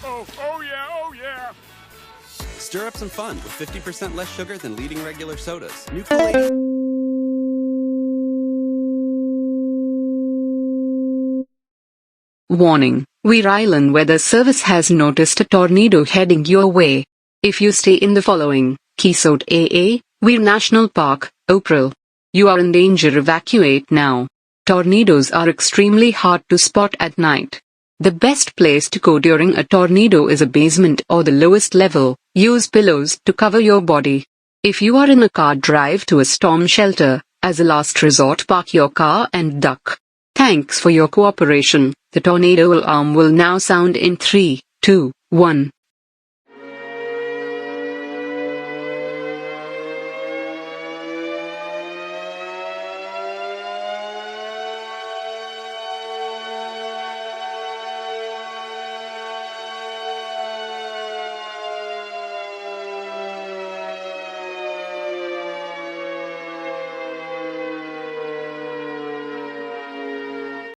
Oh yeah, oh yeah. Stir up some fun with 50% less sugar than leading regular sodas. New Kool-Aid. Warning: Weir Island Weather Service has noticed a tornado heading your way. If you stay in the following: Keysode AA, Weir National Park, April. You are in danger. Evacuate now. Tornadoes are extremely hard to spot at night. The best place to go during a tornado is a basement or the lowest level. Use pillows to cover your body. If you are in a car, drive to a storm shelter. As a last resort, park your car and duck. Thanks for your cooperation. The tornado alarm will now sound in 3, 2, 1.